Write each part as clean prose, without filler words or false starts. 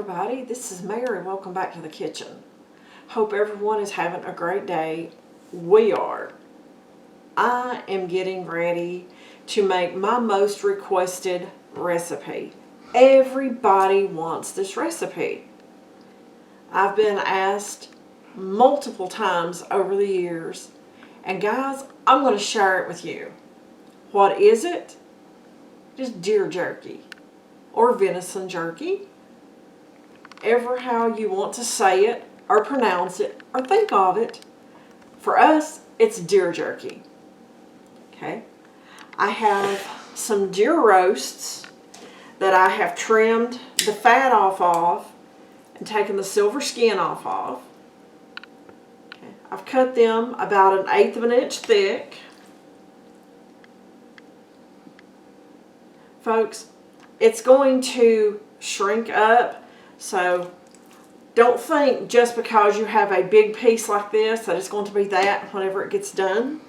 everybody, this is Mary. Welcome back to the kitchen. Hope everyone is having a great day. We are. I am getting ready to make my most requested recipe. Everybody wants this recipe. I've been asked multiple times over the years, and guys, I'm going to share it with you. What is it? Just deer jerky or venison jerky. Ever how you want to say it or pronounce it or think of it. For us, it's deer jerky. Okay. I have some deer roasts that I have trimmed the fat off of and taken the silver skin off of. Okay. I've cut them about 1/8 of an inch thick. Folks, it's going to shrink up. So don't think just because you have a big piece like this that it's going to be that whenever it gets done.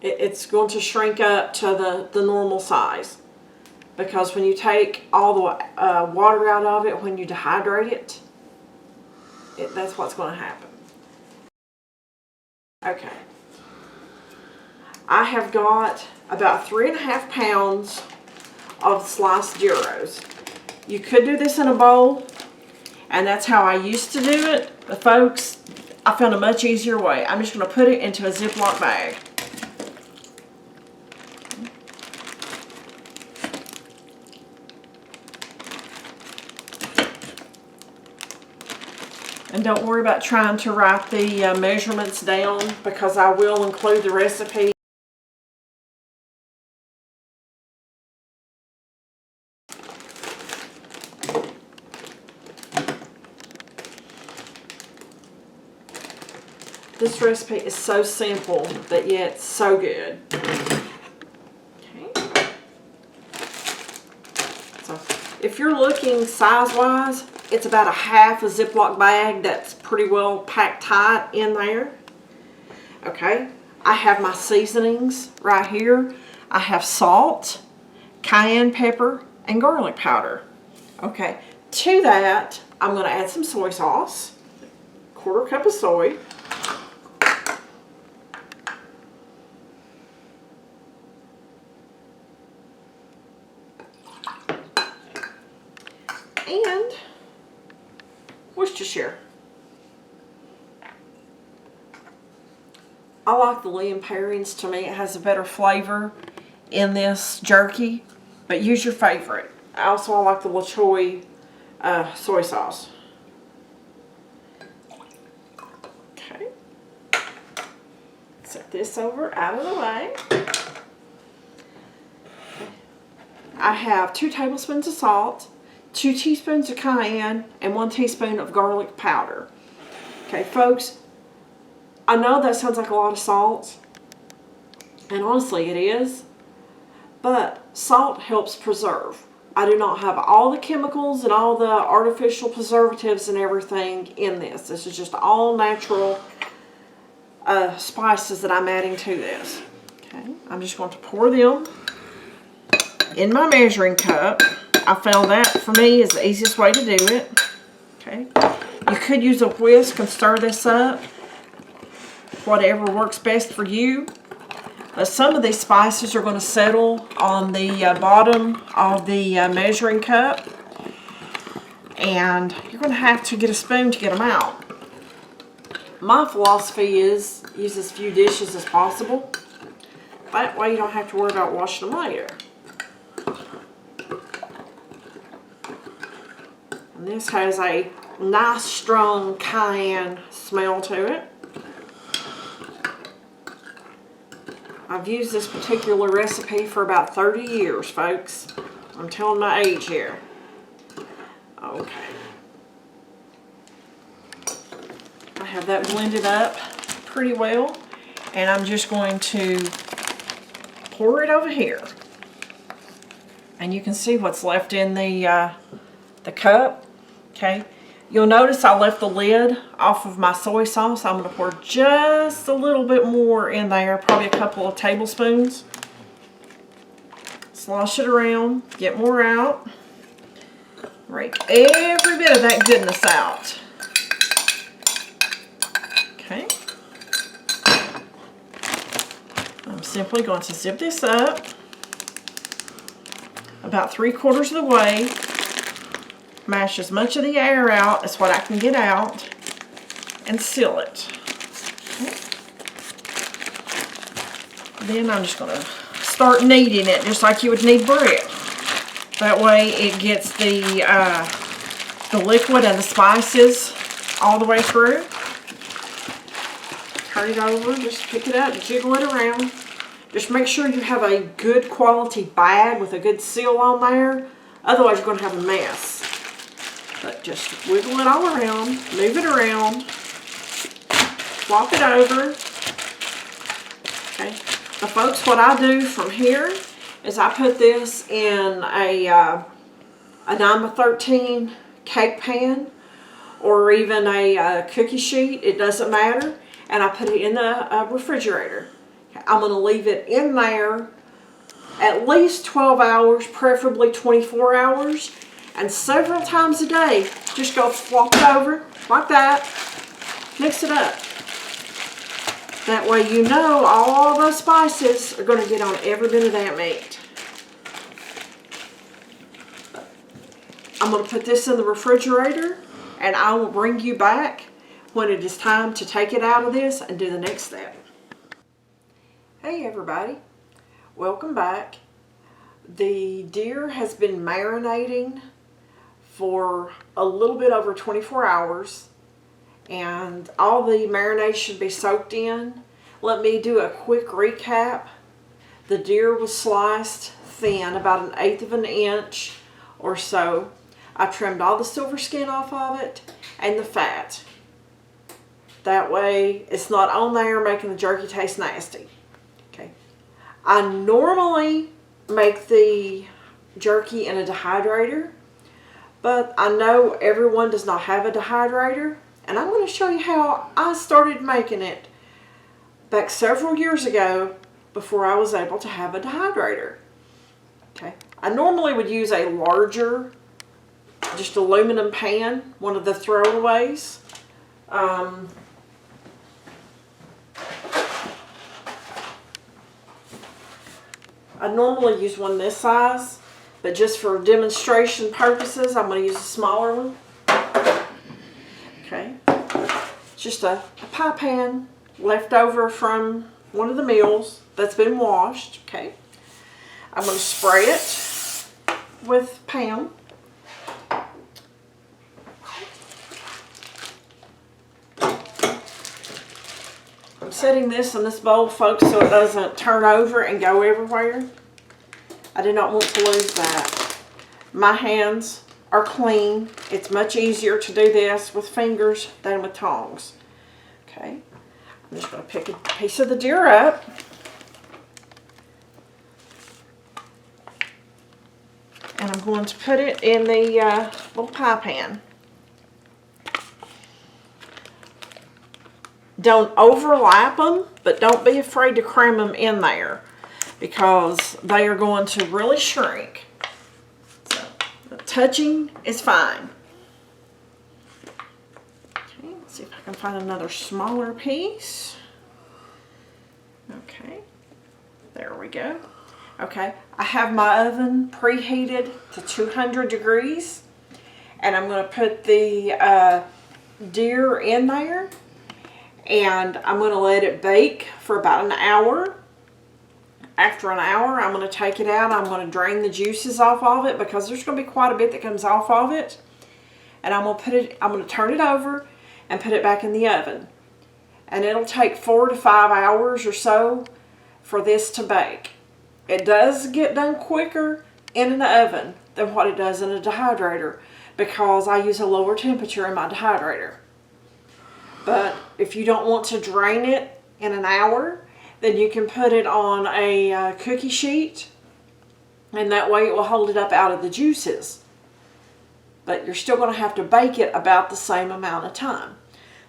It's going to shrink up to the normal size. Because when you take all the water out of it, when you dehydrate it, that's what's going to happen. Okay. I have got about 3.5 pounds of sliced gyros. You could do this in a bowl, and that's how I used to do it. But folks, I found a much easier way. I'm just going to put it into a ziplock bag. And don't worry about trying to write the measurements down, because I will include the recipe. This recipe is so simple, but yet so good. Okay. So if you're looking size-wise, it's about 1/2 a Ziploc bag that's pretty well packed tight in there. Okay. I have my seasonings right here. I have salt, cayenne pepper, and garlic powder. Okay. To that, I'm going to add some soy sauce. 1/4 cup of soy. And Worcestershire. I like the Lea pairings. To me, it has a better flavor in this jerky, but use your favorite. Also, I like the LaChoy soy sauce. Okay. Set this over out of the way. I have 2 tablespoons of salt, 2 teaspoons of cayenne, and 1 teaspoon of garlic powder. Okay, folks, I know that sounds like a lot of salt, and honestly it is, but salt helps preserve. I do not have all the chemicals and all the artificial preservatives and everything in this. This is just all natural spices that I'm adding to this. Okay, I'm just going to pour them in my measuring cup. I found that for me is the easiest way to do it. Okay, you could use a whisk and stir this up, whatever works best for you. But some of these spices are going to settle on the bottom of the measuring cup, and you're going to have to get a spoon to get them out. My philosophy is use as few dishes as possible. That way you don't have to worry about washing them later. And this has a nice strong cayenne smell to it. I've used this particular recipe for about 30 years, folks. I'm telling my age here. Okay. I have that blended up pretty well, and I'm just going to pour it over here. And you can see what's left in the cup. Okay, you'll notice I left the lid off of my soy sauce. I'm going to pour just a little bit more in there, probably a couple of tablespoons. Slosh it around, get more out. Rake every bit of that goodness out. Okay. I'm simply going to zip this up about 3/4 of the way. Mash as much of the air out as what I can get out and seal it. Okay. Then I'm just going to start kneading it just like you would knead bread. That way it gets the liquid and the spices all the way through. Turn it over, just pick it up, jiggle it around. Just make sure you have a good quality bag with a good seal on there. Otherwise you're going to have a mess. But just wiggle it all around, move it around, flop it over. Okay. Now folks, what I do from here is I put this in a 9x13 cake pan or even a cookie sheet. It doesn't matter. And I put it in the refrigerator. I'm going to leave it in there at least 12 hours, preferably 24 hours. And several times a day, just go flop it over like that. Mix it up. That way you know all those spices are going to get on every bit of that meat. I'm going to put this in the refrigerator and I will bring you back when it is time to take it out of this and do the next step. Hey everybody, welcome back. The deer has been marinating for a little bit over 24 hours and all the marinade should be soaked in. Let me do a quick recap. The deer was sliced thin, about 1/8 of an inch or so. I trimmed all the silver skin off of it and the fat. That way it's not on there making the jerky taste nasty. Okay. I normally make the jerky in a dehydrator, but I know everyone does not have a dehydrator, and I'm going to show you how I started making it back several years ago before I was able to have a dehydrator. Okay. I normally would use a larger, just aluminum pan, one of the throwaways. I normally use one this size, but just for demonstration purposes, I'm going to use a smaller one. Okay. It's just a pie pan left over from one of the meals that's been washed. Okay. I'm going to spray it with Pam. I'm setting this in this bowl, folks, so it doesn't turn over and go everywhere. I do not want to lose that. My hands are clean. It's much easier to do this with fingers than with tongs. Okay. I'm just going to pick a piece of the deer up. And I'm going to put it in the little pie pan. Don't overlap them, but don't be afraid to cram them in there because they are going to really shrink. So, touching is fine. Okay, let's see if I can find another smaller piece. Okay, there we go. Okay, I have my oven preheated to 200 degrees, and I'm going to put the deer in there. And I'm going to let it bake for about an hour. After an hour, I'm going to take it out. I'm going to drain the juices off of it because there's going to be quite a bit that comes off of it. And I'm going to turn it over and put it back in the oven. And it'll take 4 to 5 hours or so for this to bake. It does get done quicker in an oven than what it does in a dehydrator because I use a lower temperature in my dehydrator. But if you don't want to drain it in an hour, then you can put it on a cookie sheet, and that way it will hold it up out of the juices. But you're still going to have to bake it about the same amount of time.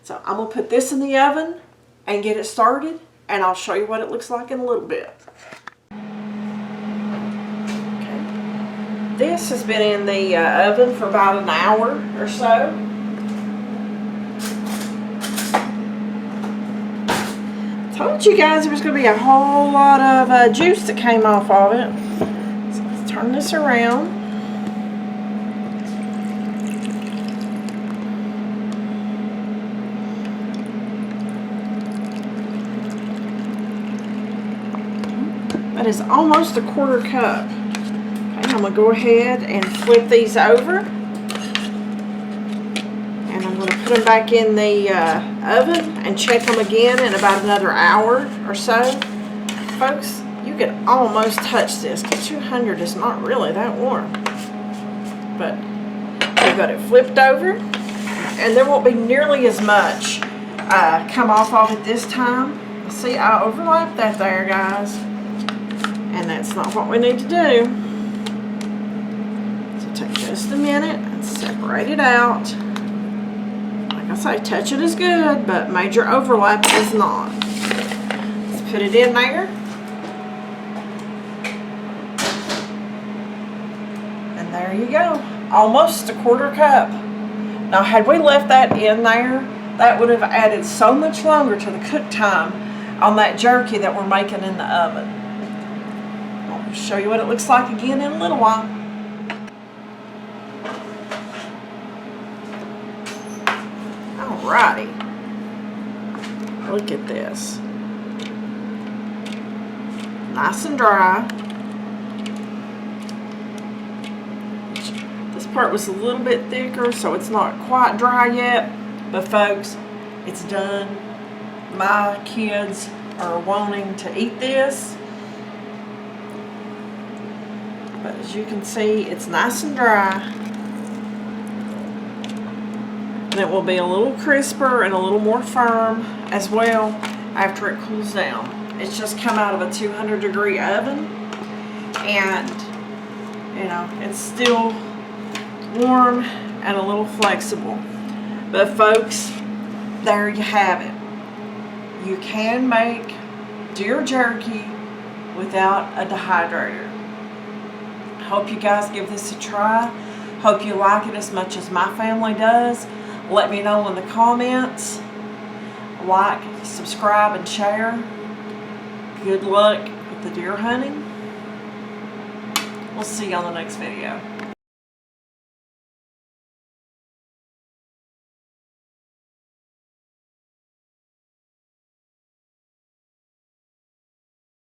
So I'm going to put this in the oven and get it started, and I'll show you what it looks like in a little bit. Okay. This has been in the oven for about an hour or so. Told you guys there was going to be a whole lot of juice that came off of it. So let's turn this around. That is almost a quarter cup. Okay, I'm going to go ahead and flip these over. And I'm going to put them back in the oven and check them again in about another hour or so. Folks, you can almost touch this because 200 is not really that warm. But we've got it flipped over. And there won't be nearly as much come off of it this time. See, I overlapped that there, guys. And that's not what we need to do. So take just a minute and separate it out. Like I say, touch it is good, but major overlap is not. Let's put it in there. And there you go. Almost a quarter cup. Now, had we left that in there, that would have added so much longer to the cook time on that jerky that we're making in the oven. I'll show you what it looks like again in a little while. Alrighty. Look at this. Nice and dry. This part was a little bit thicker, so it's not quite dry yet. But folks, it's done. My kids are wanting to eat this. But as you can see, it's nice and dry. And it will be a little crisper and a little more firm as well after it cools down. It's just come out of a 200-degree oven. And, you know, it's still warm and a little flexible. But folks, there you have it. You can make deer jerky without a dehydrator. Hope you guys give this a try. Hope you like it as much as my family does. Let me know in the comments. Like, subscribe, and share. Good luck with the deer hunting. We'll see you on the next video.